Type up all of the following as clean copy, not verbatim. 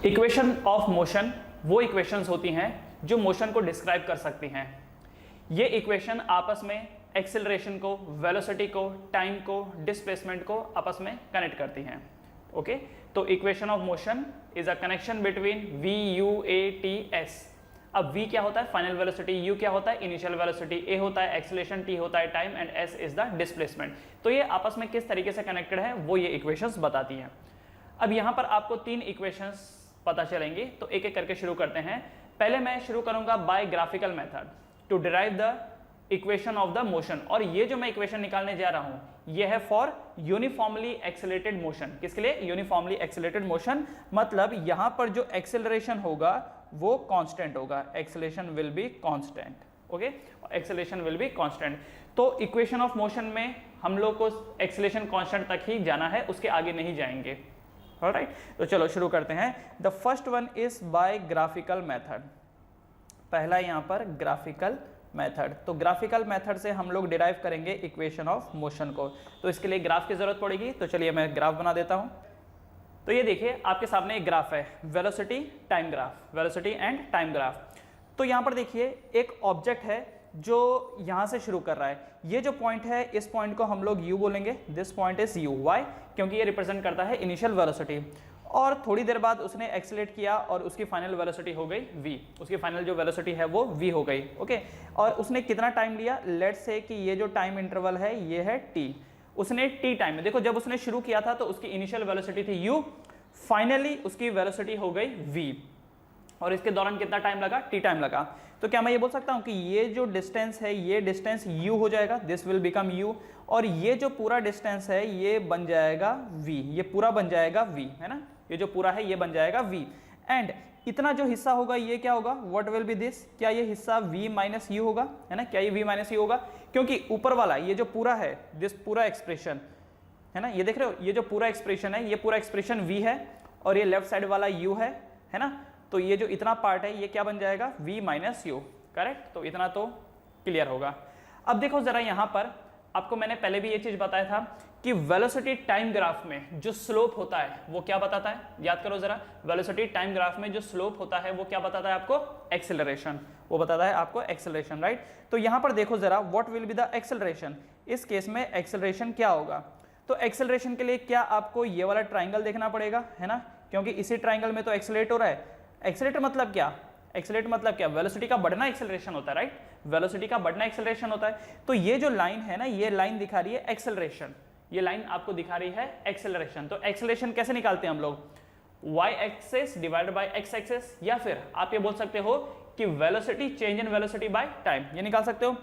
Equation of motion वो equations होती हैं जो मोशन को डिस्क्राइब कर सकती हैं। ये इक्वेशन आपस में एक्सेलरेशन को, वेलोसिटी को, टाइम को, डिस्प्लेसमेंट को आपस में कनेक्ट करती हैं। ओके, तो equation of motion is a connection between v u a t s। अब v क्या होता है? फाइनल वेलोसिटी, u क्या होता है? इनिशियल वेलोसिटी, a होता है एक्सेलरेशन, t होता है time and s is the displacement. तो ये आपस में किस तरीके से कनेक्टेड है वो ये इक्वेशंस बताती हैं। अब यहाँ पर आपको तीन इक्वेशंस पता चलेंगी, तो एक एक करके शुरू करते हैं। पहले मैं शुरू करूंगा by graphical method to derive the equation of the motion. और ये जो मैं इक्वेशन निकालने जा रहा हूं ये है फॉर यूनिफॉर्मली एक्सेलरेटेड मोशन। किसके लिए? यूनिफॉर्मली एक्सेलरेटेड मोशन, मतलब यहां पर जो एक्सेलरेशन होगा वो कांस्टेंट होगा, acceleration will be constant. Okay, acceleration will be constant. तो इक्वेशन ऑफ मोशन में हम लोग को एक्सेलरेशन कांस्टेंट तक ही जाना है, उसके आगे नहीं जाएंगे। ऑलराइट, तो चलो शुरू करते हैं। The first one is by graphical method. पहला यहां पर ग्राफिकल मेथड। तो ग्राफिकल मेथड से हम लोग डिराइव करेंगे इक्वेशन ऑफ मोशन को। तो इसके लिए ग्राफ की जरूरत पड़ेगी, तो चलिए मैं ग्राफ बना देता हूं। तो ये देखिए आपके सामने एक ग्राफ है, velocity time graph, velocity and time graph. तो यहां पर देखिए एक ऑब्जेक्ट है जो यहां से शुरू कर रहा है। ये जो पॉइंट है इस पॉइंट को हम लोग u बोलेंगे, this point is u। Why? क्योंकि ये रिप्रेजेंट करता है इनिशियल वेलोसिटी। और थोड़ी देर बाद उसने एक्सेलरेट किया और उसकी फाइनल वेलोसिटी हो गई v। उसकी फाइनल जो वेलोसिटी है वो v हो गई। ओके, और उसने कितना टाइम लिया? लेट्स से कि ये जो टाइम इंटरवल है ये है t। उसने t टाइम में, देखो जब उसने शुरू किया था तो उसकी इनिशियल वेलोसिटी थी u, फाइनली उसकी वेलोसिटी हो गई v। और इसके दौरान कितना टाइम लगा? t टाइम लगा। तो क्या मैं ये बोल सकता हूं कि ये जो डिस्टेंस है ये डिस्टेंस u हो जाएगा, दिस विल बिकम u। और ये जो पूरा डिस्टेंस है ये बन जाएगा v, ये पूरा बन जाएगा v, है ना? ये जो पूरा है ये बन जाएगा v। एंड इतना जो हिस्सा होगा ये क्या होगा? What will be this? क्या ये हिस्सा v माइनस u होगा? है ना, क्या ये v माइनस u होगा? क्योंकि ऊपर वाला ये जो पूरा है, दिस पूरा एक्सप्रेशन है ना, ये देख रहे हो, ये जो पूरा एक्सप्रेशन है ये पूरा एक्सप्रेशन v है और ये लेफ्ट साइड वाला u है ना? तो ये जो इतना पार्ट है ये क्या बन जाएगा? v minus you. करेक्ट, तो इतना तो क्लियर होगा। अब देखो जरा यहां पर आपको मैंने पहले भी ये चीज बताया था कि वेलोसिटी टाइम ग्राफ में जो स्लोप होता है वो क्या बताता है? याद करो जरा, वेलोसिटी टाइम ग्राफ में जो स्लोप होता है वो क्या बताता है आपको? एक्सेलरेशन। वो बताता है आपको एक्सेलरेशन, राइट? तो यहां पर देखो जरा, what will be the acceleration. इस केस में एक्सेलरेशन क्या होगा? तो एक्सेलरेशन के लिए क्या आपको ये वाला ट्राइंगल देखना पड़ेगा, है ना? क्योंकि इसी ट्राइंगल में तो एक्सेलरेट हो रहा है। एक्सेलरेट मतलब क्या? एक्सेलरेट मतलब क्या? वेलोसिटी का बढ़ना एक्सेलरेशन होता है, राइट? वेलोसिटी का बढ़ना एक्सेलरेशन होता है। तो ये जो लाइन है ना, ये लाइन दिखा रही है एक्सेलरेशन, ये लाइन आपको दिखा रही है एक्सेलरेशन। तो एक्सेलरेशन कैसे निकालते हैं हम लोग? y axis divided by x axis, या फिर आप ये बोल सकते हो कि velocity change in velocity by time, ये निकाल सकते हो।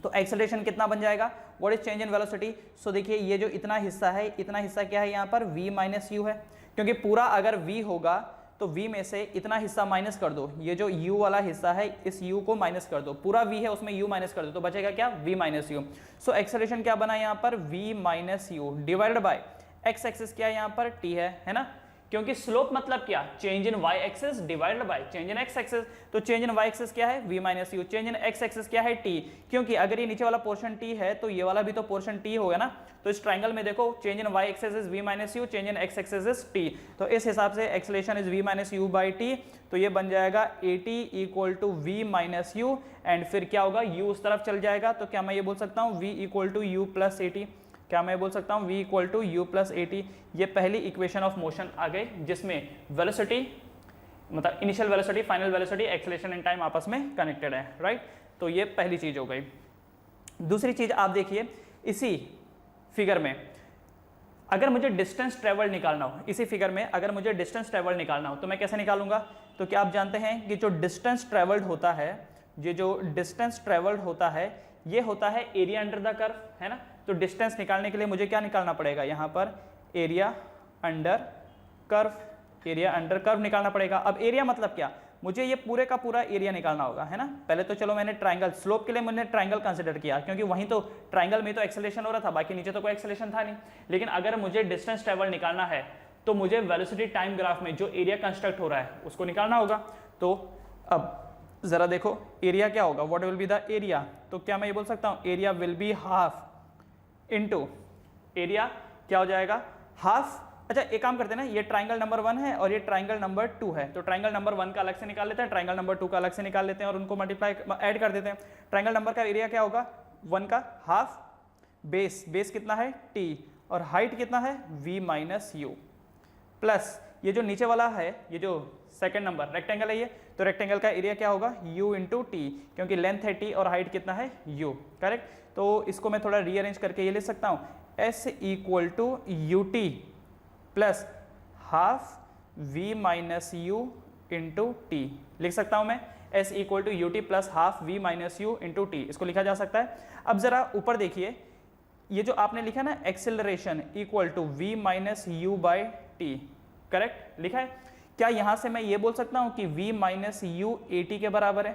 तो एक्सेलरेशन कितना बन जाएगा? What is change in velocity? So देखिए ये जो इतना हिस्सा है, इतना हिस्सा क्या है यहाँ पर? v माइनस यू है। क्योंकि पूरा अगर v होगा तो v में से इतना हिस्सा माइनस कर दो, ये जो u वाला हिस्सा है इस u को माइनस कर दो, पूरा v है उसमें u माइनस कर दो, तो बचेगा क्या? v minus you. So acceleration क्या बना यहाँ पर? v minus u divided by x axis क्या है यहाँ पर? t है ना? क्योंकि स्लोप मतलब क्या? Change in y axis divided by change in x axis. तो चेंज इन y एक्सिस क्या है? v minus u. Change in x axis क्या है? t। क्योंकि अगर ये नीचे वाला पोर्शन t है तो ये वाला भी तो पोर्शन t होगा ना। तो इस ट्राइंगल में देखो, change in y axis is v minus u, change in x axis is t। तो इस हिसाब से acceleration is v minus u by t। तो ये बन जाएगा at equal to v minus u, and फिर क्या होगा? u उस तरफ चल जाएगा। तो क्या मैं ये बोल सकता हूँ v equal to u plus at? क्या मैं बोल सकता हूँ v equal to u plus at? ये पहली इक्वेशन ऑफ मोशन आ गई जिसमें वेलोसिटी मतलब initial velocity, final velocity, acceleration and time आपस में कनेक्टेड है, राइट? तो ये पहली चीज हो गई। दूसरी चीज आप देखिए, इसी फिगर में अगर मुझे डिस्टेंस ट्रेवल निकालना हो, इसी फिगर में अगर मुझे डिस्टेंस ट्रेवल निकालना हो तो मैं कैसे निकालूंगा? तो क्या आप जानते हैं कि जो डिस्टेंस ट्रेवल्ड होता है, ये जो डिस्टेंस ट्रेवल्ड होता है ये होता है एरिया अंडर द कर्व, है ना? तो डिस्टेंस निकालने के लिए मुझे क्या निकालना पड़ेगा? यहाँ पर area under curve, area under curve निकालना पड़ेगा। अब एरिया मतलब क्या? मुझे ये पूरे का पूरा एरिया निकालना होगा, है ना? पहले तो चलो मैंने ट्राइंगल, स्लोप के लिए मैंने ट्राइंगल कंसिडर किया क्योंकि वहीं तो ट्राइंगल में तो एक्सेलरेशन हो रहा था, बाकी नीचे तो कोई एक्सेलरेशन था नहीं। लेकिन अगर मुझे डिस्टेंस ट्रेवल निकालना है तो मुझे वेलोसिटी टाइम ग्राफ में जो एरिया कंस्ट्रक्ट हो रहा है उसको निकालना होगा। तो अब जरा देखो एरिया क्या होगा? What will be the area? तो क्या मैं ये बोल सकता हूँ area will be half into, area क्या हो जाएगा? हाफ अच्छा एक काम करते हैं ना, ये ट्राइंगल नंबर 1 है और ये ट्राइंगल नंबर 2 है, तो ट्राइंगल नंबर 1 का अलग से निकाल लेते हैं, ट्राइंगल नंबर 2 का अलग से निकाल लेते हैं और उनको मल्टीप्लाई ऐड कर देते हैं। ट्राइंगल नंबर का एरिया क्या होगा, 1 का हाफ, बेस कितना है t और हाइट कितना है v माइनस यू, प्लस ये जो नीचे वाला है, ये जो सेकंड नंबर रेक्टेंगल है ये, तो रेक्टेंगल का एरिया क्या होगा u इंटू टी, क्योंकि लेंथ है t और हाइट कितना है u, करेक्ट। तो इसको मैं थोड़ा रीअरेंज करके ये लिख सकता हूँ s equal to u t plus half v minus u into t, लिख सकता हूँ मैं s equal to u t plus half v minus u into t, इसको लिखा जा सकता है। अब जरा ऊपर देखिए, ये जो आपने लिखा ना acceleration equal to v minus u by t, correct लिखा है। क्या यहां से मैं ये बोल सकता हूं कि v minus U A T के बराबर है?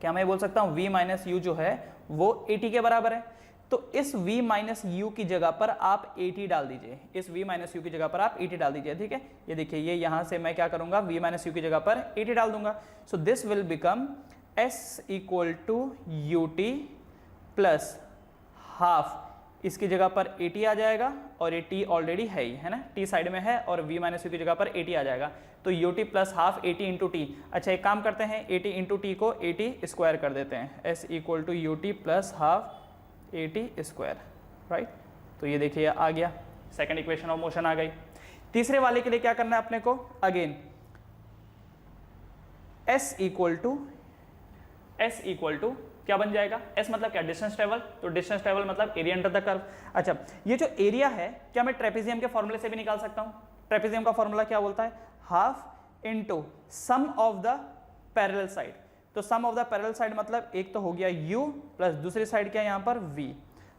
क्या मैं बोल सकता हूं v माइनस यू जो है वो ए टी के बराबर है? तो इस v माइनस यू की जगह पर आप ए टी डाल दीजिए, इस v माइनस यू की जगह पर आप ए टी डाल दीजिए, ठीक है। ये देखिए, ये यहां से मैं क्या करूंगा, v माइनस यू की जगह पर ए टी डाल दूंगा। So this will become s equal to u t plus half, इसकी जगह पर ए टी आ जाएगा और ये टी ऑलरेडी है ही, है ना, टी साइड में है और v माइनस यू की जगह पर ए टी आ जाएगा, तो you t plus half a t into t. अच्छा एक काम करते हैं, ए टी इंटू टी को ए टी स्क्वायर कर देते हैं, s equal to u t plus half a t square, right. तो ये देखिए आ गया, सेकंड इक्वेशन ऑफ मोशन आ गई। तीसरे वाले के लिए क्या करना है अपने को, अगेन s इक्वल टू क्या बन जाएगा, s मतलब क्या, डिस्टेंस ट्रेवल, तो डिस्टेंस ट्रेवल मतलब एरिया अंडर द कर्व। अच्छा ये जो एरिया है क्या मैं ट्रेपेजियम के फॉर्मूले से भी निकाल सकता हूं? ट्रेपेजियम का फॉर्मूला क्या बोलता है, half into sum of the parallel side. तो sum of the parallel side मतलब एक तो हो गया u प्लस दूसरी साइड क्या यहां पर v,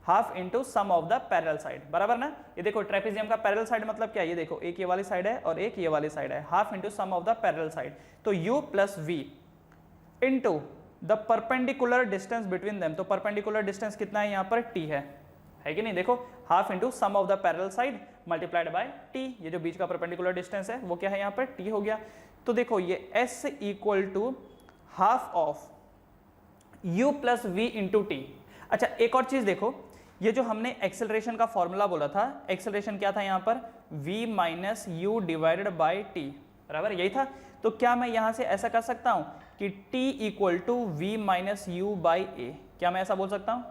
half into sum of the parallel side, बराबर ना। ये देखो ट्रेपेजियम का पैरेलल साइड मतलब क्या, ये देखो एक ये वाली साइड है और एक ये वाली साइड है, half into sum of the parallel side, तो u plus v into the perpendicular distance between them. तो परपेंडिकुलर डिस्टेंस कितना है यहाँ पर, t है कि नहीं, देखो half into sum of the parallel side multiplied by t, ये जो बीच का परपेंडिकुलर डिस्टेंस है वो क्या है यहाँ पर t हो गया। तो देखो ये s equal to half of u plus v into t. अच्छा एक और चीज देखो, ये जो हमने एक्सेलरेशन का फॉर्मूला बोला था, एक्सेलरेशन क्या था यहाँ पर, v minus u divided by T, बराबर यही था। तो क्या मैं यहां से ऐसा कर सकता हूं कि t equal to v minus u by a, क्या मैं ऐसा बोल सकता हूं,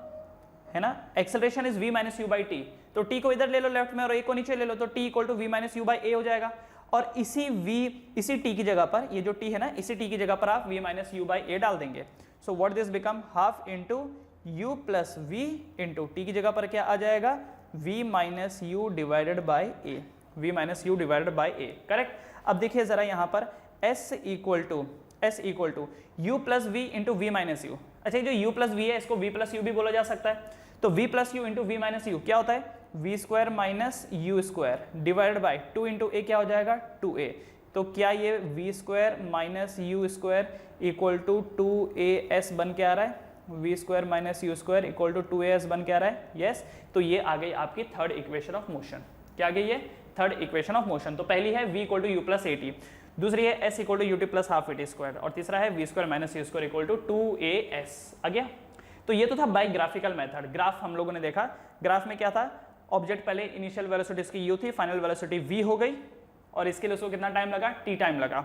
है ना, acceleration is v minus u by t, तो t को इधर ले लो लेफ्ट में और a को नीचे ले लो, तो t equal to v minus u by a हो जाएगा। और इसी t की जगह पर, ये जो t है ना, इसी t की जगह पर आप v minus u by a डाल देंगे। So what this become, half into u plus v into t की जगह पर क्या आ जाएगा, v minus u divided by a, v minus u divided by a, correct. अब देखिए जरा यहाँ पर s equal to u plus v into v minus u. अच्छा जो u प्लस वी है इसको v प्लस यू भी बोला जा सकता है, तो v plus u into v minus u क्या होता है, v square minus u square divided by 2 into a क्या हो जाएगा 2a। तो क्या ये v square minus u square equal to 2as बन के आ रहा है, v square minus u square equal to 2as बन के आ रहा है, यस। तो ये आ गई आपकी थर्ड इक्वेशन ऑफ मोशन, क्या आ गई ये थर्ड इक्वेशन ऑफ मोशन। तो पहली है v equal to u plus a t, दूसरी है s equal to u t plus half a t square, और तीसरा है v square minus u square equal to 2as आ गया। तो ये तो था बाय ग्राफिकल मेथड, ग्राफ हम लोगों ने देखा। ग्राफ में क्या था, ऑब्जेक्ट पहले इनिशियल वेलोसिटी इसकी u थी, फाइनल वेलोसिटी v हो गई, और इसके लिए उसको कितना टाइम लगा, t टाइम लगा।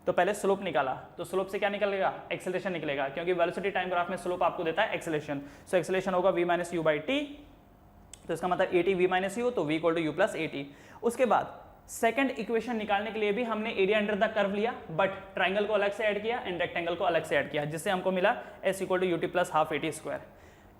तो पहले स्लोप निकाला, तो स्लोप से क्या निकलेगा, एक्सेलरेशन निकलेगा, क्योंकि वेलोसिटी टाइम ग्राफ में स्लोप आपको देता है एक्सेलरेशन। सो एक्सेलरेशन होगा v minus u by t, तो इसका मतलब a t v minus u, तो v equal to u plus a t. उसके बाद सेकंड इक्वेशन निकालने के लिए भी हमने एरिया अंडर द कर्व लिया, बट ट्राइंगल को अलग से ऐड किया एंड रेक्टेंगल को अलग से ऐड किया, जिससे हमको मिला s equal to u t plus half a t square.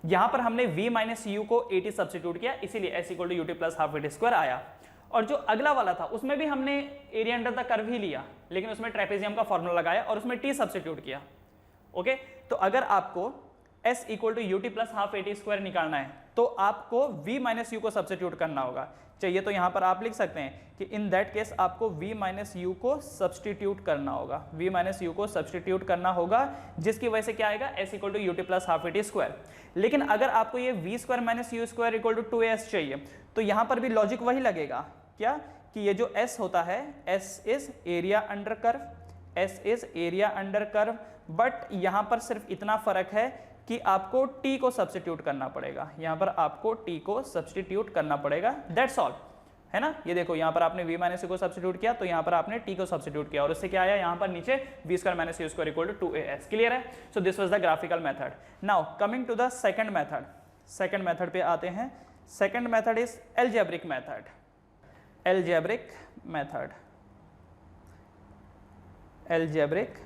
यहाँ पर हमने v माइनस यू को ए टी सब्सटीट्यूट किया, इसीलिए s equal to u t plus half a t square आया। और जो अगला वाला था उसमें भी हमने एरिया अंडर द कर्व ही लिया, लेकिन उसमें ट्रेपेजियम का फॉर्मूला लगाया और उसमें t सब्सटीट्यूट किया। ओके, तो अगर आपको s equal to u t plus half a t square निकालना है तो आपको v माइनस यू को सब्सटीट्यूट करना होगा। चाहिए तो यहां पर आप लिख सकते हैं कि इन दैट केस आपको v माइनस यू को सब्सटीट्यूट करना होगा, v माइनस यू को सब्सटीट्यूट करना होगा, जिसकी वजह से क्या आएगा, s equal to u t plus half a t square. लेकिन अगर आपको ये v square minus u square equal to 2as चाहिए, तो यहां पर भी लॉजिक वही लगेगा, क्या कि ये जो s होता है, s is area under curve, s is area under curve, but यहां पर सिर्फ इतना फर्क है कि आपको t को सब्स्टिट्यूट करना पड़ेगा, यहां पर आपको t को सब्स्टिट्यूट करना पड़ेगा, दैट्स ऑल, है ना। ये देखो यहाँ पर आपने v माइनस यू को सब्स्टिट्यूट किया तो यहाँ पर आपने t को सब्स्टिट्यूट किया और इससे क्या आया यहाँ पर नीचे v square minus u square equal to 2as। Clear है। So this was the graphical method. Now coming to the second method, second method पे आते हैं। Second method is algebraic method. Algebraic method, algebraic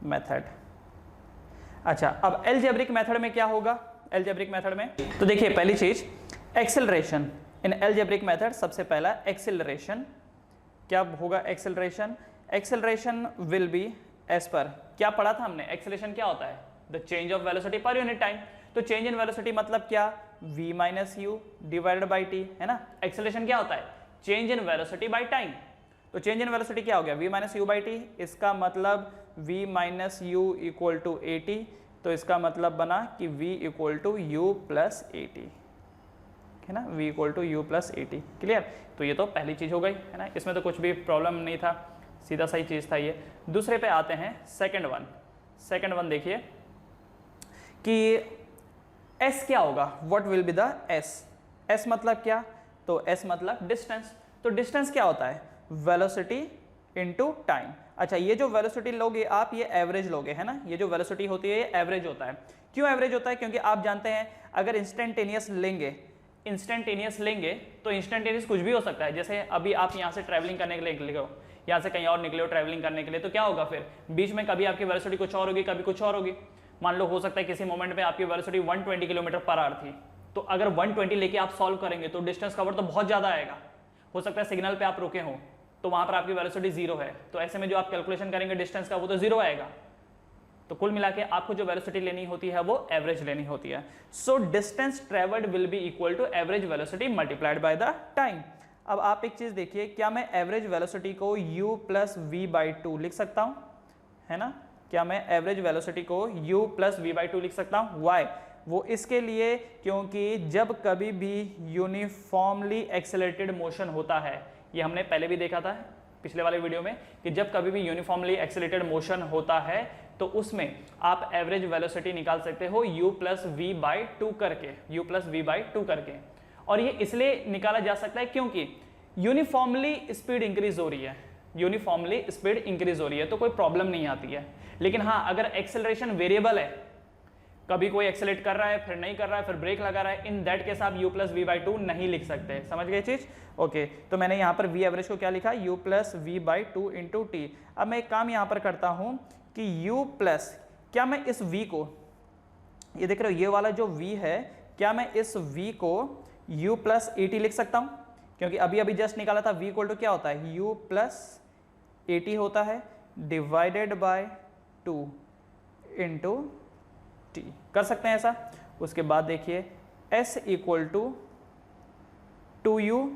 method. अच्छा, अब algebraic method में क्या होगा? Algebraic method में तो देखिए पहली चीज एक्सेलरेशन। इन एल्जेब्रिक मेथड सबसे पहला एक्सेलरेशन क्या होगा? Acceleration, acceleration will be as पर क्या पढ़ा था हमने? एक्सेलरेशन क्या होता है? The change of velocity per unit time. तो चेंज इन वेलोसिटी मतलब क्या? v minus u divided by t, है ना। एक्सेलरेशन क्या होता है? Change in velocity by time. तो चेंज इन वेलोसिटी क्या हो गया? v minus u by t. इसका मतलब v minus u equal to a t. तो इसका मतलब बना कि v equal to u plus a t, है ना। v equal to u plus a t. Clear. तो ये तो पहली चीज हो गई, है ना। इसमें तो कुछ भी प्रॉब्लम नहीं था, सीधा सही चीज था ये। दूसरे पे आते हैं सेकंड वन। सेकंड वन देखिए कि s क्या होगा? What will be the s? s मतलब क्या? तो s मतलब डिस्टेंस। तो डिस्टेंस क्या होता है? Velocity into time. अच्छा, ये जो वेलोसिटी लोगे आप, ये एवरेज लोगे, है ना। ये जो वेलोसिटी होती है ये एवरेज होता है। क्यों एवरेज होता है? क्योंकि आप जानते हैं अगर इंस्टेंटेनियस लेंगे, इंस्टेंटेनियस लेंगे तो इंस्टेंटेनियस कुछ भी हो सकता है। जैसे अभी आप यहाँ से ट्रैवलिंग करने के लिए निकले हो, यहाँ से कहीं और निकले हो ट्रैवलिंग करने के लिए, तो क्या होगा फिर? बीच में कभी आपकी वेलोसिटी कुछ और होगी, कभी कुछ और होगी। मान लो हो सकता है किसी मोमेंट में आपकी वेलोसिटी 120 किलोमीटर पर आवर थी, तो अगर 120 लेके आप सॉल्व करेंगे तो डिस्टेंस कवर तो बहुत ज्यादा आएगा। हो सकता है सिग्नल पे आप रुके हो तो वहां पर आपकी वेलोसिटी 0 है, तो ऐसे में जो आप कैलकुलेशन करेंगे डिस्टेंस का वो तो 0 आएगा। तो कुल मिला के आपको जो वेलोसिटी लेनी होती है वो एवरेज लेनी होती है। So distance travelled will be equal to average velocity multiplied by the time. अब आप एक चीज देखिए, क्या मैं एवरेज वेलोसिटी को u plus v by two लिख सकता हूं? है ना। क्या मैं एवरेज वेलोसिटी को u plus v by two लिख सकता हूं? वाई? वो इसके लिए क्योंकि जब कभी भी यूनिफॉर्मली एक्सेलरेटेड मोशन होता है, ये हमने पहले भी देखा था पिछले वाले वीडियो में, कि जब कभी भी यूनिफॉर्मली एक्सेलरेटेड मोशन होता है तो उसमें आप एवरेज वेलोसिटी निकाल सकते हो u plus v by two करके, u plus v by two करके। और ये इसलिए निकाला जा सकता है क्योंकि यूनिफॉर्मली स्पीड इंक्रीज हो रही है, यूनिफॉर्मली स्पीड इंक्रीज हो रही है तो कोई प्रॉब्लम नहीं आती है। लेकिन हाँ, अगर एक्सेलरेशन वेरिएबल है, कभी कोई एक्सेलरेट कर रहा है फिर नहीं कर रहा है फिर ब्रेक लगा रहा है, इन दैट केस आप u plus v by two नहीं लिख सकते। समझ गए चीज? ओके, तो मैंने यहाँ पर v एवरेज को क्या लिखा? u plus v by two into t. अब मैं एक काम यहाँ पर करता हूँ कि u प्लस, क्या मैं इस v को, ये देख रहे हो ये वाला जो v है, क्या मैं इस v को u प्लस ए टी लिख सकता हूँ? क्योंकि अभी अभी जस्ट निकाला था v इक्वल टू क्या होता है? u प्लस ए टी होता है divided by two into t. कर सकते हैं ऐसा। उसके बाद देखिए s equal to 2u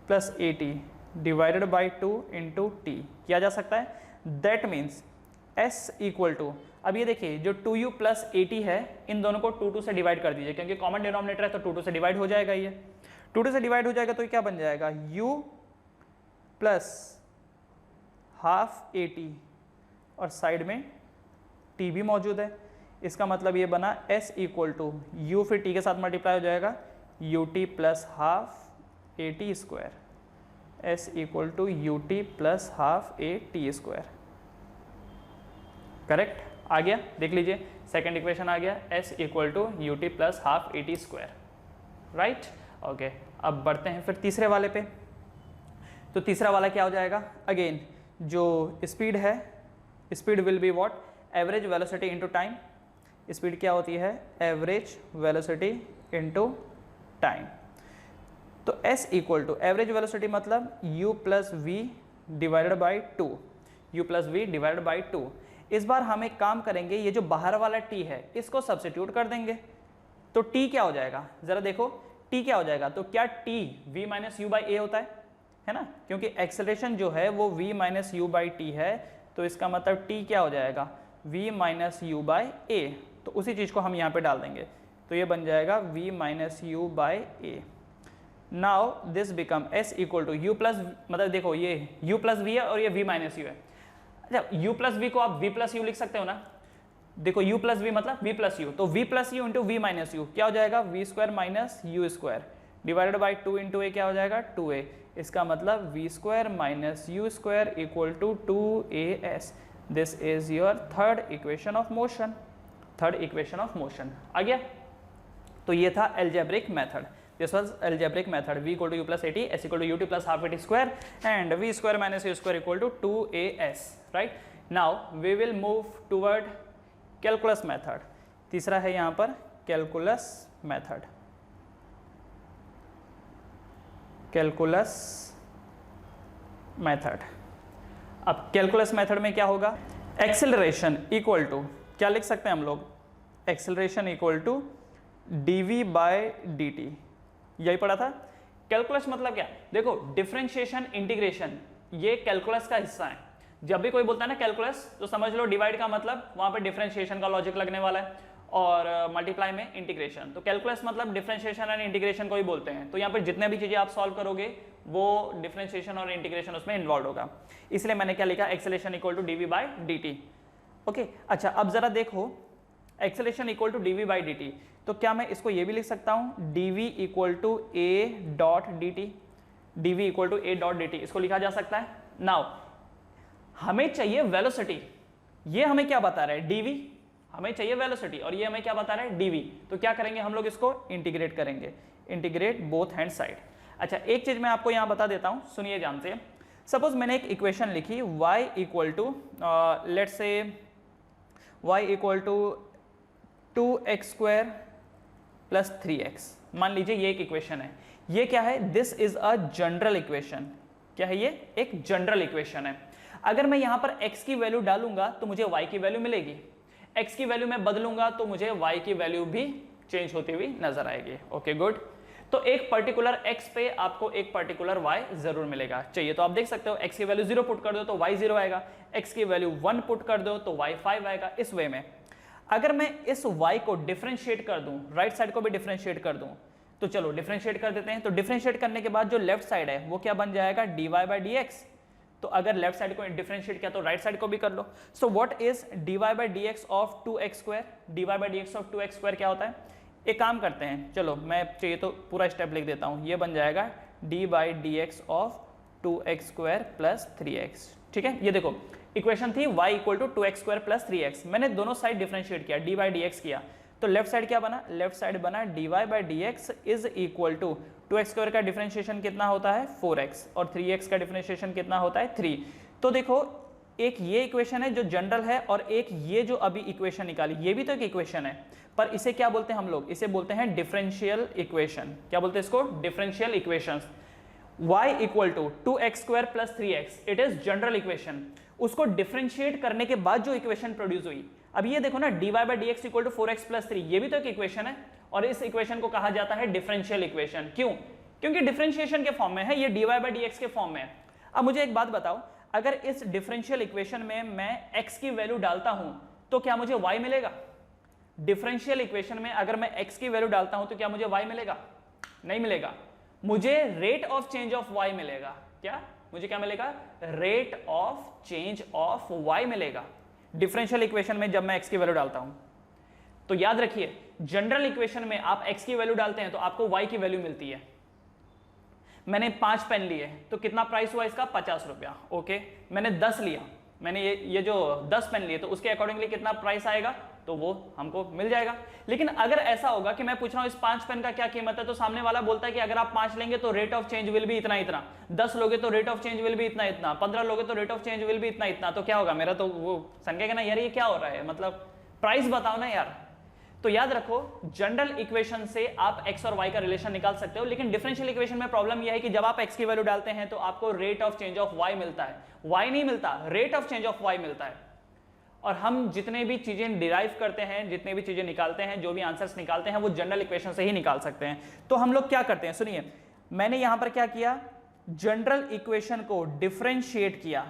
plus a t divided by two into t किया जा सकता है। That means s equal to, अब ये देखिए जो 2u प्लस ए टी है इन दोनों को 2 से डिवाइड कर दीजिए, क्योंकि कॉमन डिनोमिनेटर है तो 2 से डिवाइड हो जाएगा। ये 2 से डिवाइड हो जाएगा तो ये क्या बन जाएगा? u plus half a T और साइड में t भी मौजूद है। इसका मतलब ये बना s इक्वल टू u फिर t के साथ मल्टीप्लाई हो जाएगा u t plus half a t square, s equal to u t plus half a t square. Correct? आ गया? देख लीजिए सेकंड इक्वेशन आ गया, s equal to u t plus half a t square. Right? Okay, अब बढ़ते हैं फिर तीसरे वाले पे। तो तीसरा वाला क्या हो जाएगा? अगेन जो स्पीड है, speed will be what? Average velocity into time. Speed क्या होती है? Average velocity into time. तो s equal to average velocity मतलब u plus v divided by two, u plus v divided by two. इस बार हम एक काम करेंगे, ये जो बाहर वाला t है इसको सब्स्टिट्यूट कर देंगे तो t क्या हो जाएगा? जरा देखो t क्या हो जाएगा। तो क्या t v minus u by a होता है ना, क्योंकि एक्सेलरेशन जो है वो v minus u by t है, तो इसका मतलब t क्या हो जाएगा? v minus u by a. तो उसी चीज को हम यहाँ पे डाल देंगे तो ये बन जाएगा v minus u by a. Now this become s equal to u plus, मतलब देखो ये u प्लस वी है और ये v माइनस यू है। अच्छा, u प्लस वी को आप v प्लस यू लिख सकते हो ना। देखो u प्लस वी मतलब v प्लस यू, तो v plus u into v minus u क्या हो जाएगा? v square minus u square divided by 2 into a क्या हो जाएगा 2a, इसका मतलब v square minus u square equal to 2as। This is your third equation of motion, third equation of motion आ गया। तो ये था algebraic method, this was algebraic method, v equal to u plus a t, s equal to ut plus half a t square and v square minus u square equal to 2as, right. Now we will move toward calculus method. तीसरा है यहाँ पर calculus method, calculus method. अब calculus method में क्या होगा, acceleration equal to क्या लिख सकते हैं हम लोग, acceleration equal to dv by dt, यही पढ़ा था। कैलकुलस मतलब क्या, देखो डिफरेंशिएशन इंटीग्रेशन ये कैलकुलस का हिस्सा है। जब भी कोई बोलता है ना कैलकुलस तो समझ लो डिवाइड का मतलब वहां पर डिफरेंशिएशन का लॉजिक लगने वाला है और मल्टीप्लाई में इंटीग्रेशन। तो कैलकुलस मतलब डिफरेंशिएशन एंड इंटीग्रेशन को ही बोलते हैं। तो यहाँ पर जितने भी चीजें आप सॉल्व करोगे वो डिफरेंशिएशन और इंटीग्रेशन उसमें इन्वॉल्व होगा, इसलिए मैंने क्या लिखा, acceleration equal to dv by dt। Okay, अच्छा अब जरा देखो acceleration equal to dv by dt, तो क्या मैं इसको ये भी लिख सकता हूं dv equal to a dot dt, dv equal to a dot dt, इसको लिखा जा सकता है। नाउ हमें चाहिए वेलोसिटी, ये हमें क्या बता रहा है dv, हमें चाहिए वेलोसिटी और ये हमें क्या बता रहा है dv। तो क्या करेंगे हम लोग, इसको इंटीग्रेट करेंगे, इंटीग्रेट बोथ हैंड साइड। अच्छा एक चीज मैं आपको यहां बता देता हूं, सुनिए ध्यान से। सपोज मैंने एक इक्वेशन लिखी y equal to let's say y equal to 2x square plus 3x, मान लीजिए ये एक इक्वेशन है। ये क्या है, this is a general equation. क्या है ये, एक जनरल इक्वेशन है। अगर मैं यहां पर x की वैल्यू डालूंगा तो मुझे y की वैल्यू मिलेगी, x की वैल्यू में बदलूंगा तो मुझे y की वैल्यू भी चेंज होती हुई नजर आएगी। Okay good. तो एक पर्टिकुलर x पे आपको एक पर्टिकुलर y जरूर मिलेगा। चाहिए तो आप देख सकते हो, x की वैल्यू 0 पुट कर दो तो y 0 आएगा, x की वैल्यू 1 पुट कर दो तो y 5 आएगा। इस वे में अगर मैं इस y को डिफरेंशिएट कर दूं, राइट साइड को भी डिफरेंशिएट कर दूं, तो चलो डिफरेंशिएट कर देते हैं। तो डिफरेंशिएट करने के बाद जो लेफ्ट साइड है वो क्या बन जाएगा, dy बाई dx। तो अगर लेफ्ट साइड को डिफरेंशिएट किया तो राइट साइड को भी कर लो। So what is dy by dx of 2x square, dy by dx of 2x square क्या होता है। एक काम करते हैं, चलो मैं चाहिए तो पूरा स्टेप लिख देता हूं। ये बन जाएगा dy by dx of 2x square plus 3x। ठीक है, ये देखो इक्वेशन थी y equal to 2x square plus 3x, मैंने दोनों साइड डिफरेंशिएट किया, dy बाई dx किया, तो लेफ्ट साइड क्या बना, लेफ्ट साइड बना dy by dx is equal to 2x square का डिफरेंशिएशन कितना होता है 4x और 3x का डिफरेंशिएशन कितना होता है 3। तो देखो एक ये इक्वेशन है जो जनरल है और एक ये जो अभी इक्वेशन निकाली ये भी तो एक इक्वेशन है, पर इसे क्या बोलते हैं हम लोग, इसे बोलते हैं डिफरेंशियल इक्वेशन। क्या बोलते हैं इसको, differential equations. y equal to 2x square plus 3x, it is general equation. उसको डिफरेंशिएट करने के बाद जो इक्वेशन प्रोड्यूस हुई, अब ये देखो ना dy by dx equal to 4x plus 3, ये भी तो एक इक्वेशन है और इस इक्वेशन को कहा जाता है डिफरेंशियल इक्वेशन। क्यों, क्योंकि डिफरेंशिएशन के फॉर्म में है, ये dy बाई dx के फॉर्म में है। अब मुझे एक बात बताओ, अगर इस डिफरेंशियल इक्वेशन में मैं x की वैल्यू डालता हूं तो क्या मुझे y मिलेगा। डिफरेंशियल इक्वेशन में अगर मैं x की वैल्यू डालता हूं तो क्या मुझे y मिलेगा, नहीं मिलेगा, मुझे rate of change of y मिलेगा। क्या, मुझे क्या मिलेगा, rate of change of y मिलेगा डिफरेंशियल इक्वेशन में जब मैं x की वैल्यू डालता हूं। तो याद रखिए जनरल इक्वेशन में आप x की वैल्यू डालते हैं तो आपको y की वैल्यू मिलती है। मैंने 5 पेन लिए तो कितना प्राइस हुआ इसका, 50 रुपया। ओके, मैंने 10 लिया, मैंने ये जो 10 पेन लिए तो उसके अकॉर्डिंगली कितना प्राइस आएगा, तो वो हमको मिल जाएगा। लेकिन अगर ऐसा होगा कि मैं पूछ रहा हूं इस 5 पेन का क्या कीमत है, तो सामने वाला बोलता है कि अगर आप 5 लेंगे तो रेट ऑफ चेंज विल भी इतना इतना, 10 लोगे तो रेट ऑफ चेंज विल भी इतना इतना, 15 लोगे तो रेट ऑफ चेंज विल भी इतना इतना, तो क्या होगा, मेरा तो वो समझेगा ना यार ये क्या हो रहा है, मतलब प्राइस बताओ ना यार। तो याद रखो जनरल इक्वेशन से आप x और y का रिलेशन निकाल सकते हो, लेकिन डिफरेंशियल इक्वेशन में प्रॉब्लम यह है कि जब आप x की वैल्यू डालते हैं तो आपको rate of change of y मिलता है, y नहीं मिलता, rate of change of y मिलता है। और हम जितने भी चीजें डिराइव करते हैं, जितने भी चीजें निकालते हैं, जो भी आंसर्स निकालते हैं वो जनरल इक्वेशन से ही निकाल सकते हैं। तो हम लोग क्या करते हैं, सुनिए, मैंने यहां पर क्या किया, जनरल इक्वेशन को डिफरेंशिएट किया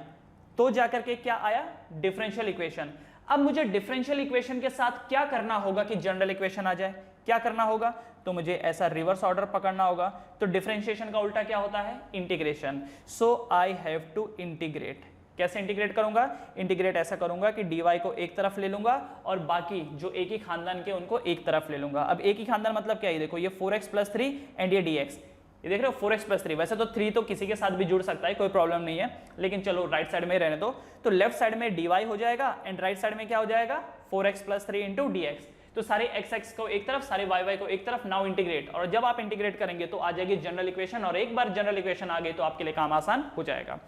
तो जाकर के क्या आया, डिफरेंशियल इक्वेशन। अब मुझे डिफरेंशियल इक्वेशन के साथ क्या करना होगा कि जनरल इक्वेशन आ जाए, क्या करना होगा, तो मुझे ऐसा रिवर्स ऑर्डर पकड़ना होगा। तो डिफरेंशिएशन का उल्टा क्या होता है, integration. So I have to integrate. कैसे इंटीग्रेट करूंगा? इंटीग्रेट ऐसा करूंगा कि dy को एक तरफ ले लूंगा और बाकी जो एक ही खानदान के उनको एक तरफ ले लूंगा। अब एक ही खानदान मतलब क्या है? देखो ये 4x + 3 एंड ये dx, ये देख रहे हो 4x + 3। वैसे तो 3 तो किसी के साथ भी जुड़ सकता है, कोई प्रॉब्लम नहीं है, लेकिन चलो राइट साइड में रहने दो। तो लेफ्ट साइड में dy हो जाएगा एंड राइट साइड में क्या हो जाएगा? 4x + 3 into dx। तो सारे x को एक तरफ, सारे y को एक तरफ। नाउ इंटीग्रेट, और जब आप इंटीग्रेट करेंगे तो आ जाएगी जनरल इक्वेशन, और एक बार जनरल इक्वेशन आ गई तो आपके लिए काम आसान हो जाएगा।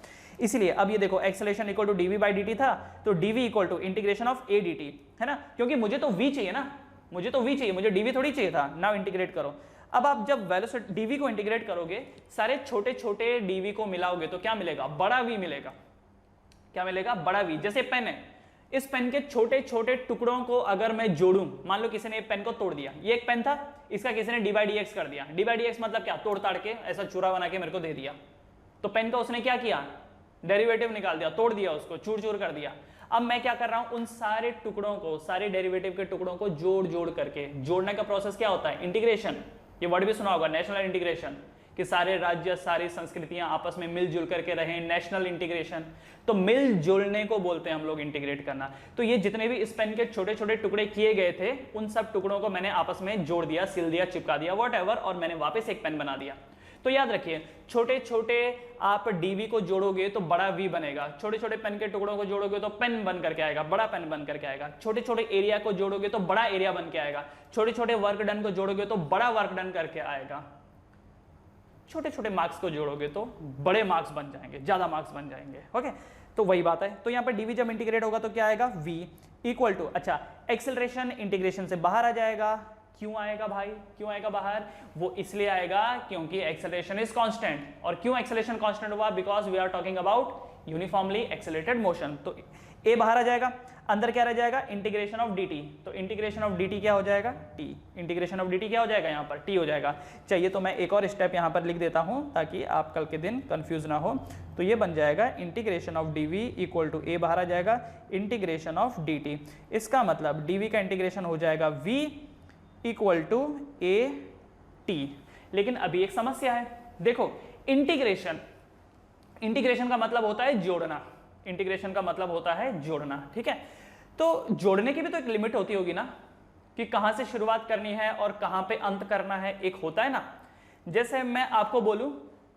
इसलिए अब ये देखो एक्सेलरेशन इक्वल टू dv/dt था, तो dv equal to integration of a dt, है ना, क्योंकि मुझे तो v चाहिए ना, मुझे तो v चाहिए, मुझे dv थोड़ी चाहिए था। नाउ इंटीग्रेट करो। अब आप जब वेलोसिटी dv को इंटीग्रेट करोगे, सारे छोटे छोटे dv को मिलाओगे तो क्या मिलेगा? बड़ा v मिलेगा। क्या मिलेगा? बड़ा v। जैसे पेन है, इस पेन के छोटे छोटे टुकड़ों को अगर मैं जोड़ूं, मान लो किसी ने पेन को तोड़ दिया, ये एक पेन था, इसका किसी ने d/dx कर दिया। d/dx मतलब क्या? तोड़ ताड़ के ऐसा चूरा बना के मेरे को दे दिया। तो पेन का उसने क्या किया? डेरिवेटिव निकाल दिया, तोड़ दिया उसको, चूर चूर कर दिया। अब मैं क्या कर रहा हूं? उन सारे टुकड़ों को, सारे डेरिवेटिव के टुकड़ों को जोड़ जोड़ करके, जोड़ने का प्रोसेस क्या होता है? इंटीग्रेशन। ये वर्ड भी सुना होगा, नेशनल इंटीग्रेशन, कि सारे राज्य, सारी संस्कृतियां आपस में मिलजुल करके रहें, नेशनल इंटीग्रेशन। तो मिल जुलने को बोलते हैं हम लोग इंटीग्रेट करना। तो ये जितने भी इस पेन के छोटे छोटे टुकड़े किए गए थे, उन सब टुकड़ों को मैंने आपस में जोड़ दिया, सिल दिया, चिपका दिया, व्हाटएवर, और मैंने वापस एक पेन बना दिया। तो याद रखिए, छोटे छोटे आप dv को जोड़ोगे तो बड़ा v बनेगा, छोटे छोटे पेन के टुकड़ों को जोड़ोगे तो पेन बन करके आएगा, बड़ा पेन बन करके आएगा, छोटे छोटे एरिया को जोड़ोगे तो बड़ा एरिया बन के आएगा, छोटे छोटे वर्क डन को जोड़ोगे तो बड़ा वर्क डन करके आएगा, छोटे छोटे मार्क्स को जोड़ोगे तो बड़े मार्क्स बन जाएंगे, ज्यादा मार्क्स बन जाएंगे। ओके, तो वही बात है। तो यहाँ पर dv जब इंटीग्रेट होगा तो क्या आएगा? v इक्वल टू, अच्छा, एक्सेलरेशन इंटीग्रेशन से बाहर आ जाएगा। क्यों आएगा भाई? क्यों आएगा बाहर? वो इसलिए आएगा क्योंकि एक्सेलरेशन इज कांस्टेंट। और क्यों एक्सेलरेशन कांस्टेंट हुआ? Because we are talking about uniformly accelerated motion. तो a बाहर आ जाएगा, अंदर क्या रह जाएगा? Integration of dt। तो इंटीग्रेशन ऑफ dt क्या हो जाएगा? t। इंटीग्रेशन ऑफ dt क्या हो जाएगा? यहाँ पर t हो जाएगा। चाहिए तो मैं एक और स्टेप यहाँ पर लिख देता हूँ ताकि आप कल के दिन कंफ्यूज ना हो। तो ये बन जाएगा integration of dv equal to a बाहर आ जाएगा इंटीग्रेशन ऑफ dt। इसका मतलब dv का इंटीग्रेशन हो जाएगा v equal to a t। लेकिन अभी एक समस्या है, देखो इंटीग्रेशन, इंटीग्रेशन का मतलब होता है जोड़ना, इंटीग्रेशन का मतलब होता है जोड़ना, ठीक है। तो जोड़ने की भी तो एक लिमिट होती होगी ना, कि कहां से शुरुआत करनी है और कहां पे अंत करना है, एक होता है ना। जैसे मैं आपको बोलूं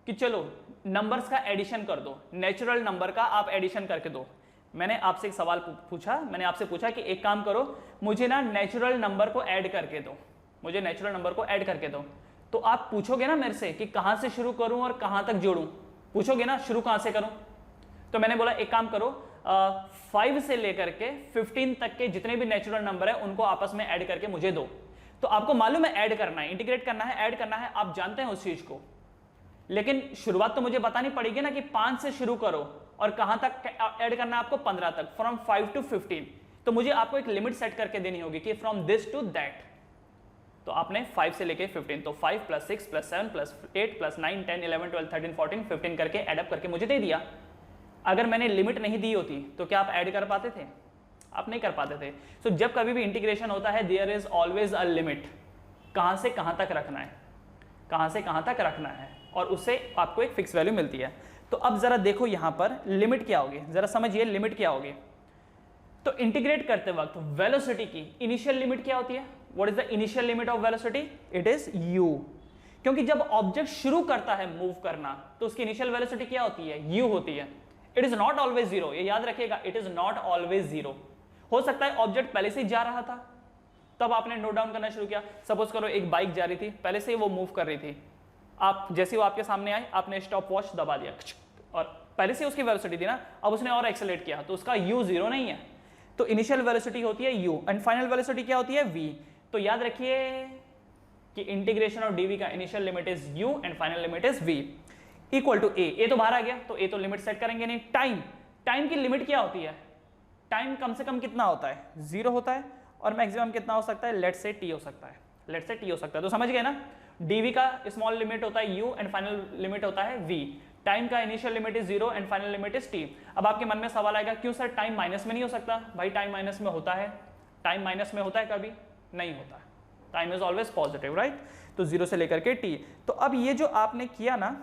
कि चलो नंबर्स का एडिशन कर दो, नेचुरल नंबर का आप एडिशन करके दो। मैंने आपसे एक सवाल पूछा, मैंने आपसे पूछा कि एक काम करो, मुझे ना नेचुरल नंबर को ऐड करके दो, मुझे नेचुरल नंबर को ऐड करके दो। तो आप पूछोगे ना मेरे से कि कहां से शुरू करूं और कहां तक जोड़ूं, पूछोगे ना शुरू कहां से करूं। तो मैंने बोला एक काम करो, 5 से लेकर के 15 तक के जितने भी नेचुरल नंबर है उनको आपस में ऐड करके मुझे दो। तो आपको मालूम है ऐड करना है, इंटीग्रेट करना है, ऐड करना है, आप जानते हैं उस चीज को। लेकिन शुरुआत तो मुझे बतानी पड़ेगी ना कि 5 से शुरू करो और कहां तक ऐड करना है आपको? 15 तक, फ्रॉम 5 to 15। तो मुझे आपको एक लिमिट सेट करके देनी होगी कि फ्रॉम दिस टू दैट। तो आपने 5 से लेके 15, तो 5 + 6 + 7 + 8 + 9 10 11 12 13 14 15 करके एडअप करके मुझे दे दिया। अगर मैंने लिमिट नहीं दी होती तो क्या आप ऐड कर पाते थे? आप नहीं कर पाते थे। सो जब कभी भी इंटीग्रेशन होता है there is always a limit, कहां से कहां तक रखना है, कहां से कहां तक रखना है, और उससे आपको एक फिक्स वैल्यू मिलती है। तो अब जरा देखो यहां पर लिमिट क्या होगी, जरा समझिए लिमिट क्या होगी। तो इंटीग्रेट करते वक्त वेलोसिटी की इनिशियल लिमिट क्या होती है? What is the initial limit of velocity? It is u। क्योंकि जब ऑब्जेक्ट शुरू करता है मूव करना तो उसकी इनिशियल वेलोसिटी क्या होती है? u होती है। It is not always zero, ये याद रखिएगा, it is not always zero. हो सकता है ऑब्जेक्ट पहले से ही जा रहा था, तब आपने नोट डाउन करना शुरू किया। सपोज करो एक बाइक जा रही थी, पहले से ही वो मूव कर रही थी, आप जैसे वो आपके सामने आए आपने स्टॉप वॉच दबा दिया और पहले से उसकी वेलोसिटी थी ना, अब उसने और एक्सेलरेट किया तो उसका u जीरो नहीं है। तो इनिशियल वेलोसिटी होती है u एंड फाइनल वेलोसिटी क्या होती है? v। तो याद रखिए कि इंटीग्रेशन ऑफ dv का initial limit is u and final limit is v equal to a तो बाहर आ गया, तो a तो लिमिट सेट करेंगे नहीं। टाइम, टाइम की लिमिट क्या होती है? टाइम कम से कम कितना होता है? 0 होता है, और मैक्सिमम कितना हो सकता है? लेट से t हो सकता है, लेट से t हो सकता है। तो समझ गए ना, dv का स्मॉल लिमिट होता है u एंड फाइनल लिमिट होता है v। टाइम का initial limit is 0 and final limit is t। अब आपके मन में सवाल आएगा क्यों सर टाइम माइनस में नहीं हो सकता? भाई टाइम माइनस में होता है, टाइम माइनस में होता है कभी नहीं होता, time is always positive, right. तो 0 से लेकर के t। तो अब ये जो आपने किया ना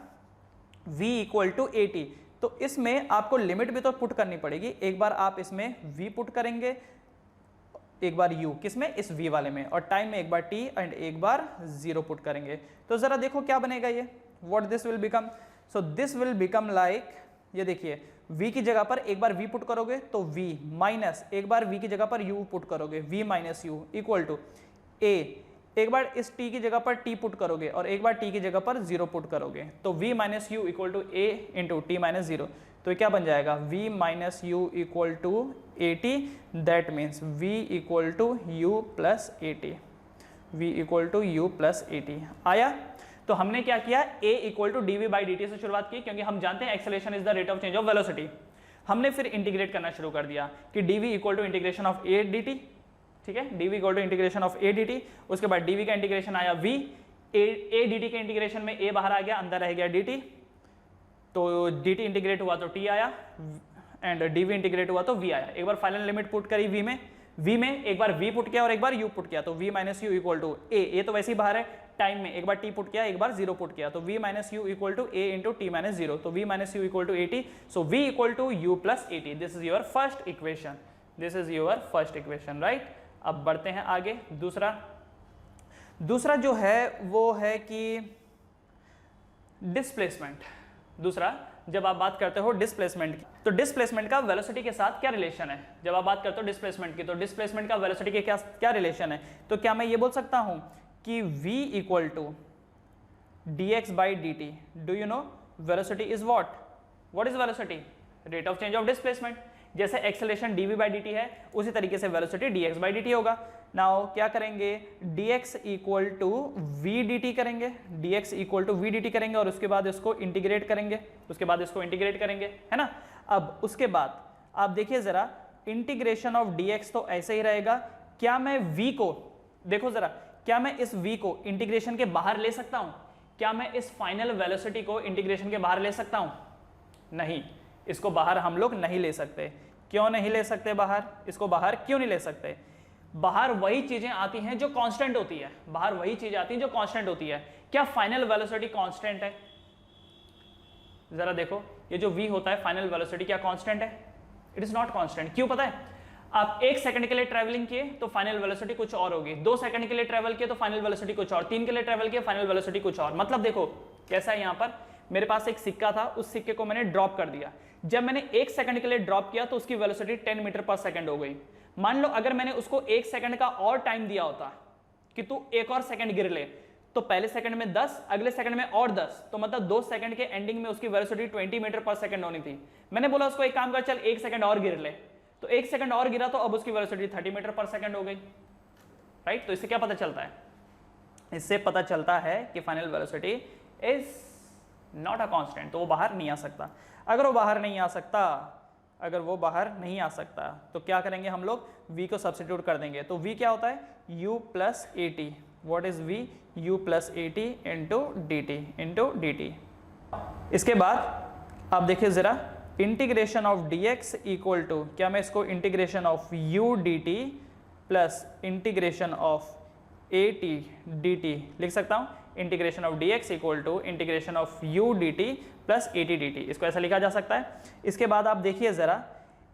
v इक्वल टू at, तो इसमें आपको लिमिट भी तो पुट करनी पड़ेगी। एक बार आप इसमें v पुट करेंगे, एक बार u, किसमें, इस v वाले में, और टाइम में एक बार t एंड एक बार 0 पुट करेंगे। तो जरा देखो क्या बनेगा ये, what this will become. So this will become like, ये देखिए v की जगह पर एक बार v पुट करोगे तो v माइनस एक बार v की जगह पर u पुट करोगे, v minus u equal to a, एक बार इस t की जगह पर t पुट करोगे और एक बार t की जगह पर 0 पुट करोगे, तो v minus u equal to a into t minus 0। तो क्या बन जाएगा, v minus u equal to a t, that means v equal to u plus a t, v equal to u plus a t. आया? तो हमने क्या किया, a equal to d v by d t से शुरुआत की, क्योंकि हम जानते हैं acceleration is the rate of change of velocity. हमने फिर इंटीग्रेट करना शुरू कर दिया कि d v equal to integration of a d t, ठीक है, d v equal to integration of a d t. उसके बाद डी वी का इंटीग्रेशन आया v, ए डी टी के इंटीग्रेशन में a बाहर आ गया, अंदर रह गया डी टी, तो dt इंटीग्रेट हुआ तो t आया एंड dv इंटीग्रेट हुआ तो v आया। एक बार फाइनल लिमिट पुट करी v में एक बार v पुट किया और एक बार u पुट किया, तो v minus u equal to a तो वैसे ही बाहर है, टाइम में एक बार t पुट किया एक बार 0 पुट किया, तो v minus u equal to a into t minus 0, तो v minus u equal to a t, so v equal to u plus a t. This is your first equation, this is your first equation, right. अब बढ़ते हैं आगे। दूसरा जो है वो है कि डिस्प्लेसमेंट। दूसरा, जब आप बात करते हो डिस्प्लेसमेंट की, तो डिस्प्लेसमेंट का वेलोसिटी के साथ क्या रिलेशन है। जब आप बात करते हो डिस्प्लेसमेंट की, तो डिस्प्लेसमेंट का वेलोसिटी के क्या रिलेशन है। तो क्या मैं ये बोल सकता हूं कि v equal to dx by dt, do you know velocity is what is velocity, rate of change of displacement. जैसे एक्सेलरेशन dv बाई dt है, उसी तरीके से वेलोसिटी dx बाई dt होगा। नाउ क्या करेंगे, dx equal to v dt करेंगे, dx equal to v dt करेंगे और उसके बाद इसको इंटीग्रेट करेंगे, है ना। अब उसके बाद आप देखिए जरा, इंटीग्रेशन ऑफ dx तो ऐसे ही रहेगा। क्या मैं v को, देखो जरा, क्या मैं इस v को इंटीग्रेशन के बाहर ले सकता हूं, क्या मैं इस फाइनल वेलोसिटी को इंटीग्रेशन के बाहर ले सकता हूं, नहीं, इसको बाहर हम लोग नहीं ले सकते। क्यों नहीं ले सकते बाहर, इसको बाहर क्यों नहीं ले सकते, बाहर वही चीजें आती हैं जो कांस्टेंट होती है, बाहर वही चीजें आती हैं जो कांस्टेंट होती है। क्या फाइनल वेलोसिटी कांस्टेंट है, जरा देखो, ये जो v होता है फाइनल वेलोसिटी, क्या कांस्टेंट है, इट इज नॉट कांस्टेंट। क्यों पता है, आप 1 सेकंड के लिए ट्रैवलिंग किए तो फाइनल वेलोसिटी कुछ और होगी, 2 सेकंड के लिए ट्रैवल किए तो फाइनल वेलोसिटी कुछ और, 3 के लिए ट्रैवल किए फाइनल वेलोसिटी कुछ और। मतलब देखो कैसा है, यहाँ पर मेरे पास एक सिक्का था, उस सिक्के को मैंने ड्रॉप कर दिया, जब मैंने 1 सेकंड के लिए ड्रॉप किया तो उसकी वेलोसिटी 10 मीटर पर सेकंड हो गई। मान लो अगर मैंने उसको 1 सेकंड का और टाइम दिया होता कि तू 1 और सेकंड गिर ले, तो पहले सेकंड में 10, अगले सेकंड में और 10, तो मतलब 2 सेकंड के एंडिंग में उसकी वेलोसिटी 20 मीटर पर सेकंड होनी थी। मैंने बोला उसको एक काम कर, चल 1 सेकंड और गिर ले, तो 1 सेकंड और गिरा तो अब उसकी वेलोसिटी 30 मीटर पर सेकंड हो गई, राइट। तो इससे क्या पता चलता है, इससे पता चलता है कि final velocity is not a constant, तो वो बाहर नहीं आ सकता। अगर वो बाहर नहीं आ सकता, तो क्या करेंगे हम लोग, v को सब्स्टिट्यूट कर देंगे। तो v क्या होता है, u plus a t, what is v, u plus a t into d t. इसके बाद आप देखिए जरा, integration of dx equal to, क्या मैं इसको integration of u dt plus integration of a t d t लिख सकता हूं। Integration of dx equal to integration of u dt plus a t d t, इसको ऐसा लिखा जा सकता है। इसके बाद आप देखिए जरा,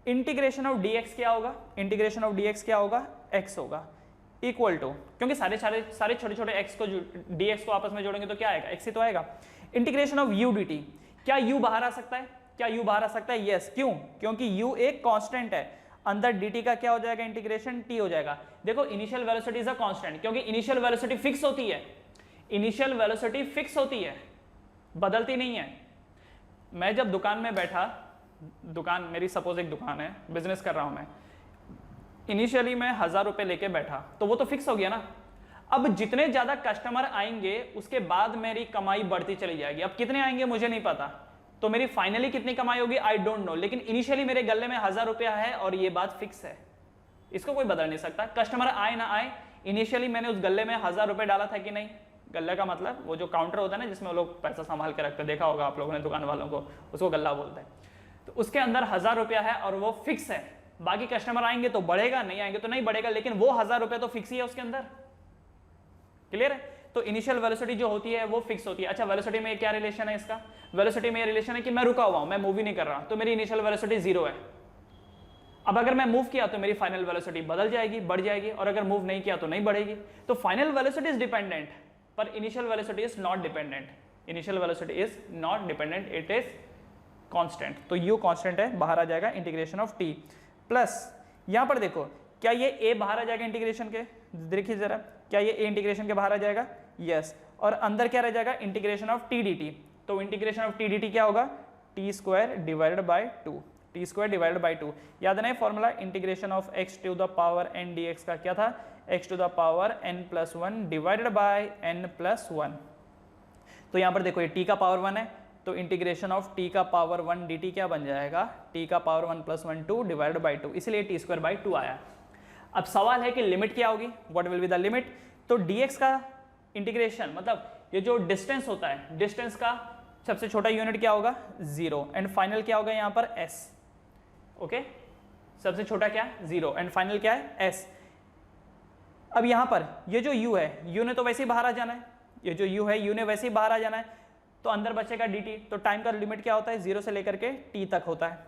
इंटीग्रेशन ऑफ dx क्या होगा, इंटीग्रेशन ऑफ dx क्या होगा, x होगा, इक्वल टू, क्योंकि सारे छोटे छोटे x को dx को आपस में जोड़ेंगे तो क्या आएगा, x ही तो आएगा। इंटीग्रेशन ऑफ u dt, क्या u बाहर आ सकता है, यस। क्यों, क्योंकि u एक कांस्टेंट है, अंदर dt का क्या हो जाएगा, इंटीग्रेशन t हो जाएगा। देखो initial velocity is a constant, क्योंकि इनिशियल वेलोसिटी फिक्स होती है, बदलती नहीं है। मैं जब दुकान में बैठा, दुकान मेरी सपोज एक दुकान है, बिजनेस कर रहा हूं मैं, इनिशियली मैं 1000 रुपए लेके बैठा तो वो तो फिक्स हो गया ना। अब जितने ज्यादा कस्टमर आएंगे उसके बाद मेरी कमाई बढ़ती चली जाएगी। अब कितने आएंगे मुझे नहीं पता, तो मेरी फाइनली कितनी कमाई होगी आई डोंट नो, लेकिन इनिशियली मेरे गले में 1000 रुपया है और ये बात फिक्स है, इसको कोई बदल नहीं सकता। कस्टमर आए ना आए, इनिशियली मैंने उस गले में 1000 रुपए डाला था कि नहीं, गल्ले का मतलब वो जो काउंटर होता है ना जिसमें वो लोग पैसा संभाल के रखते हैं, देखा होगा आप लोगों ने दुकान वालों को, उसको गल्ला बोलते हैं। तो उसके अंदर 1000 रुपया है और वो फिक्स है, बाकी कस्टमर आएंगे तो बढ़ेगा, नहीं आएंगे तो नहीं बढ़ेगा, लेकिन वो 1000 रुपया तो फिक्स ही है उसके अंदर, क्लियर है। तो इनिशियल वेलोसिटी जो होती है वो फिक्स होती है। अच्छा, वेलोसिटी में क्या रिलेशन है इसका? वेलोसिटी में ये रिलेशन है कि मैं रुका हुआ हूं, मैं मूव ही नहीं कर रहा, तो मेरी इनिशियल वेलोसिटी 0 है। अब अगर मैं मूव किया तो मेरी फाइनल वेलोसिटी बदल जाएगी, बढ़ जाएगी, और अगर मूव नहीं किया तो नहीं बढ़ेगी। तो फाइनल वेलोसिटी इज डिपेंडेंट, पर initial velocity is not dependent. Initial velocity is not dependent, it is constant. तो यू कांस्टेंट है, बाहर आ जाएगा इंटीग्रेशन ऑफ टी प्लस, यहां पर देखो क्या ये ए बाहर आ जाएगा इंटीग्रेशन के, देखिए जरा, क्या ये ए इंटीग्रेशन के बाहर आ जाएगा? यस। और अंदर क्या रह जाएगा? Integration of t d t. तो integration of t d t क्या होगा? T square divided by 2, t square divided by 2। याद नहीं formula? Integration of x to the power n d x का क्या था? X to the power n plus 1 divided by n plus 1। तो यहां पर देखो ये t का पावर 1 है, तो इंटीग्रेशन ऑफ t का पावर 1 dt क्या बन जाएगा? t का पावर 1 प्लस 1 2 डिवाइडेड बाई 2, इसलिए टी स्क्वायर बाई 2 आया। अब सवाल है कि लिमिट क्या होगी? What will be the limit? तो dx का इंटीग्रेशन मतलब ये जो डिस्टेंस होता है, डिस्टेंस का सबसे छोटा यूनिट क्या होगा? 0, एंड फाइनल क्या होगा यहाँ पर? s। ओके, सबसे छोटा क्या? 0, एंड फाइनल क्या है? s। अब यहाँ पर ये जो u है, u ने तो वैसे ही बाहर आ जाना है, ये जो u है u ने वैसे ही बाहर आ जाना है, तो अंदर बचेगा dt। तो टाइम का लिमिट क्या होता है? 0 से लेकर के t तक होता है।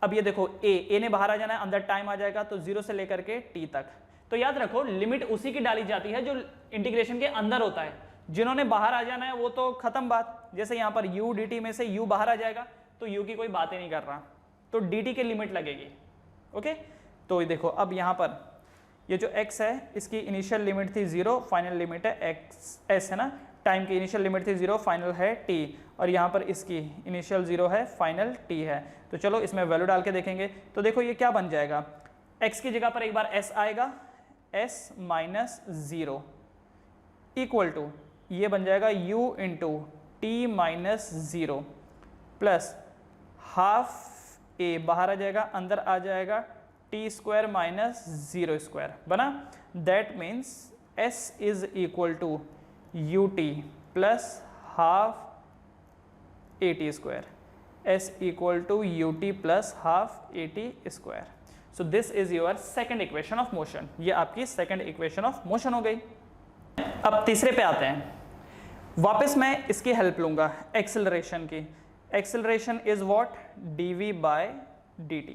अब ये देखो a ने बाहर आ जाना है, अंदर टाइम आ जाएगा, तो 0 से लेकर के t तक। तो याद रखो लिमिट उसी की डाली जाती है जो इंटीग्रेशन के अंदर होता है, जिन्होंने बाहर आ जाना है वो तो खत्म बात। जैसे यहाँ पर u dt में से u बाहर आ जाएगा, तो u की कोई बात ही नहीं कर रहा, तो dt की लिमिट लगेगी। ओके, तो देखो अब यहाँ पर ये जो x है इसकी इनिशियल लिमिट थी 0, फाइनल लिमिट है s है ना। टाइम की इनिशियल लिमिट थी 0, फाइनल है t, और यहाँ पर इसकी इनिशियल 0 है, फाइनल t है। तो चलो इसमें वैल्यू डाल के देखेंगे। तो देखो ये क्या बन जाएगा? x की जगह पर एक बार s आएगा, s माइनस 0 इक्वल टू ये बन जाएगा u into t minus 0 plus half a बाहर आ जाएगा, अंदर आ जाएगा टी स्क्वायर माइनस 0 स्क्वायर बना। That means s is equal to u t plus half a t square, s equal to u t plus half a t square. So this is your second equation of motion. ये आपकी second equation of motion हो गई। अब तीसरे पे आते हैं। वापस मैं इसकी हेल्प लूंगा एक्सेलरेशन की। Acceleration is what? dv by dt।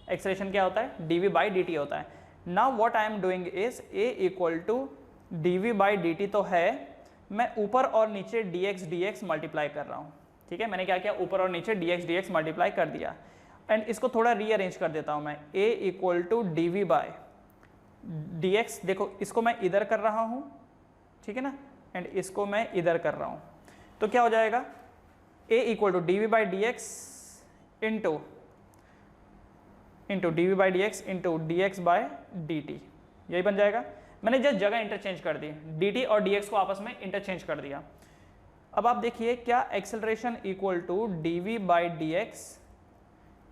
Acceleration क्या होता है? dv बाय dt होता है। Now what I am doing is a equal to dv by dt तो है, मैं ऊपर और नीचे dx मल्टीप्लाई कर रहा हूँ। ठीक है, मैंने क्या किया? ऊपर और नीचे dx मल्टीप्लाई कर दिया, एंड इसको थोड़ा रीअरेंज कर देता हूँ मैं। a equal to dv by dx, देखो इसको मैं इधर कर रहा हूँ, ठीक है ना, एंड इसको मैं इधर कर रहा हूँ, तो क्या हो जाएगा? a equal to dv by dx into dv by dx into dx by dt, यही बन जाएगा। मैंने जस्ट जगह इंटरचेंज कर दी, dt और dx को आपस में इंटरचेंज कर दिया। अब आप देखिए क्या acceleration equal to dv by dx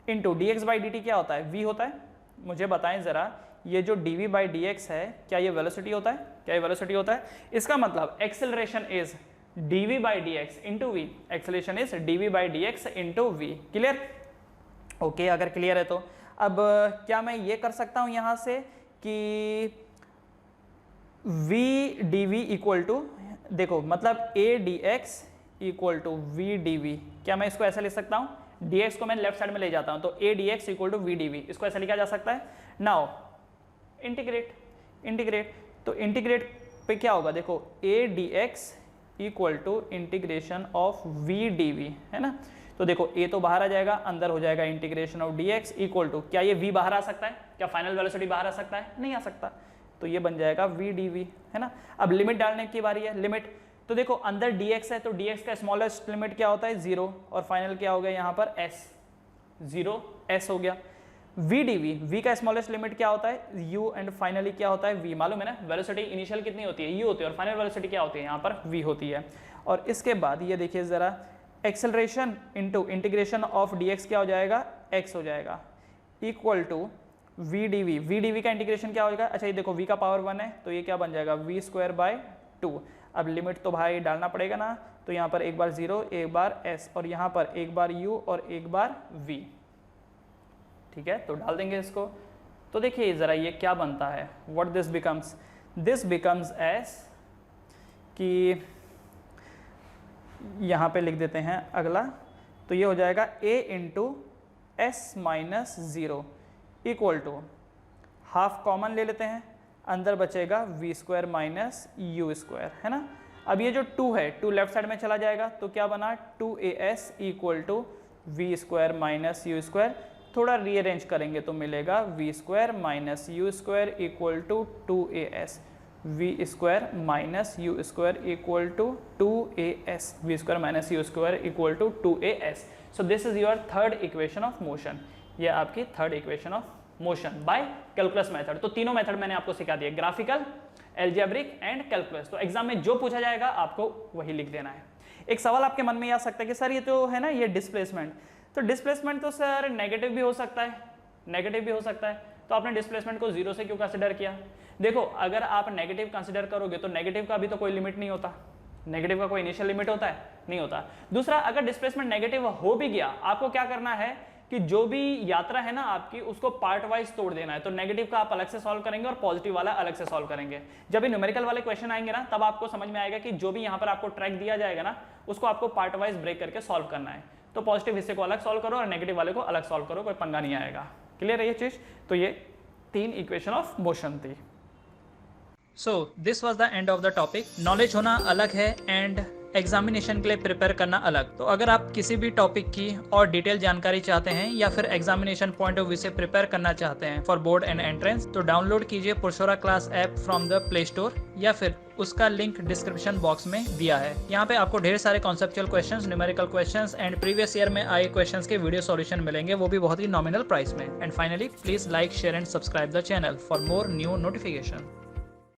into dx by dt क्या होता है? v होता है। मुझे बताएं ज़रा, ये जो dv बाई dx है क्या ये वेलोसिटी होता है? क्या ये वेलोसिटी होता है? इसका मतलब acceleration is dv by dx into v। Acceleration is dv by dx into v। Clear? Okay, अगर क्लियर है तो अब क्या मैं ये कर सकता हूँ यहाँ से कि v dv इक्वल टू, देखो मतलब a dx equal to v dv, क्या मैं इसको ऐसा लिख सकता हूँ? dx को मैं लेफ्ट साइड में ले जाता हूँ, तो a dx equal to v dv, इसको ऐसा लिखा जा सकता है। नाउ इंटीग्रेट, तो इंटीग्रेट पे क्या होगा? देखो a dx equal to integration of v dv है ना। तो देखो a तो बाहर आ जाएगा, अंदर हो जाएगा integration of dx equal to, क्या ये v बाहर आ सकता है? क्या फाइनल वेलोसिटी बाहर आ सकता है? नहीं आ सकता, तो ये बन जाएगा v dv है ना। अब लिमिट डालने की बारी है। लिमिट तो देखो अंदर dx है, तो dx का स्मॉलेस्ट लिमिट क्या होता है? 0, और फाइनल क्या हो गया यहाँ पर? s, 0 s हो गया। v dv, v का स्मॉलेस्ट लिमिट क्या होता है? u, एंड फाइनली क्या होता है? v। मालूम है ना, वेलोसिटी इनिशियल कितनी होती है? u होती है, और फाइनल वेलोसिटी क्या होती है? यहाँ पर v होती है। और इसके बाद ये देखिए ज़रा, acceleration into integration of dx क्या हो जाएगा? x हो जाएगा इक्वल टू v dv का इंटीग्रेशन क्या होगा? अच्छा ये देखो v का पावर 1 है, तो ये क्या बन जाएगा? v square by 2। अब लिमिट तो भाई डालना पड़ेगा ना, तो यहाँ पर एक बार 0, एक बार s, और यहाँ पर एक बार u और एक बार v। ठीक है, तो डाल देंगे इसको। तो देखिए ज़रा ये क्या बनता है? What this becomes? This becomes S कि यहाँ पे लिख देते हैं अगला, तो ये हो जाएगा a into s minus zero equal to half common ले लेते हैं, अंदर बचेगा v square minus u square, है ना। अब ये जो 2 है 2 लेफ्ट साइड में चला जाएगा, तो क्या बना 2as equal to v square minus u square. थोड़ा रीअरेंज करेंगे तो मिलेगा v square minus u square equal to 2as, v square minus u square equal to 2as, v square minus u square equal to 2as। So this is your third equation of motion. ये आपकी third equation of motion by calculus method. तो तीनों method मैंने आपको सिखा दिया, graphical, algebraic and calculus. तो exam में जो पूछा जाएगा आपको वही लिख देना है। एक सवाल आपके मन में आ सकता है कि सर ये तो है ना ये डिस्प्लेसमेंट, तो डिस्प्लेसमेंट तो सर नेगेटिव भी हो सकता है, नेगेटिव भी हो सकता है, तो आपने डिस्प्लेसमेंट को जीरो से क्यों कंसिडर किया? देखो अगर आप नेगेटिव कंसिडर करोगे तो नेगेटिव का भी तो कोई लिमिट नहीं होता, नेगेटिव का कोई इनिशियल लिमिट होता है? नहीं होता। दूसरा, अगर डिस्प्लेसमेंट नेगेटिव हो भी गया, आपको क्या करना है कि जो भी यात्रा है ना आपकी उसको पार्ट वाइज तोड़ देना है। तो नेगेटिव का आप अलग से सॉल्व करेंगे और पॉजिटिव वाला अलग से सॉल्व करेंगे। जब भी न्यूमेरिकल वाले क्वेश्चन आएंगे ना तब आपको समझ में आएगा कि जो भी यहाँ पर आपको ट्रैक दिया जाएगा ना उसको आपको पार्ट वाइज ब्रेक करके सॉल्व करना है। तो पॉजिटिव हिस्से को अलग सॉल्व करो और नेगेटिव वाले को अलग सॉल्व करो, कोई पंगा नहीं आएगा। क्लियर है ये चीज? तो ये 3 इक्वेशन ऑफ मोशन थी। So this was the end of the topic. Knowledge होना अलग है एंड एग्जामिनेशन के लिए प्रिपेयर करना अलग। तो अगर आप किसी भी टॉपिक की और डिटेल जानकारी चाहते हैं या फिर एग्जामिनेशन पॉइंट ऑफ व्यू से प्रिपेयर करना चाहते हैं फॉर बोर्ड एंड एंट्रेंस, तो डाउनलोड कीजिए पुरशोरा class app from the Play Store या फिर उसका लिंक डिस्क्रिप्शन बॉक्स में दिया है। यहाँ पे आपको ढेर सारे conceptual questions, numerical questions and previous year में आए क्वेश्चंस के वीडियो सॉल्यूशन मिलेंगे, वो भी बहुत ही नॉमिनल प्राइस में। And finally please like, share and subscribe the channel for more new notification.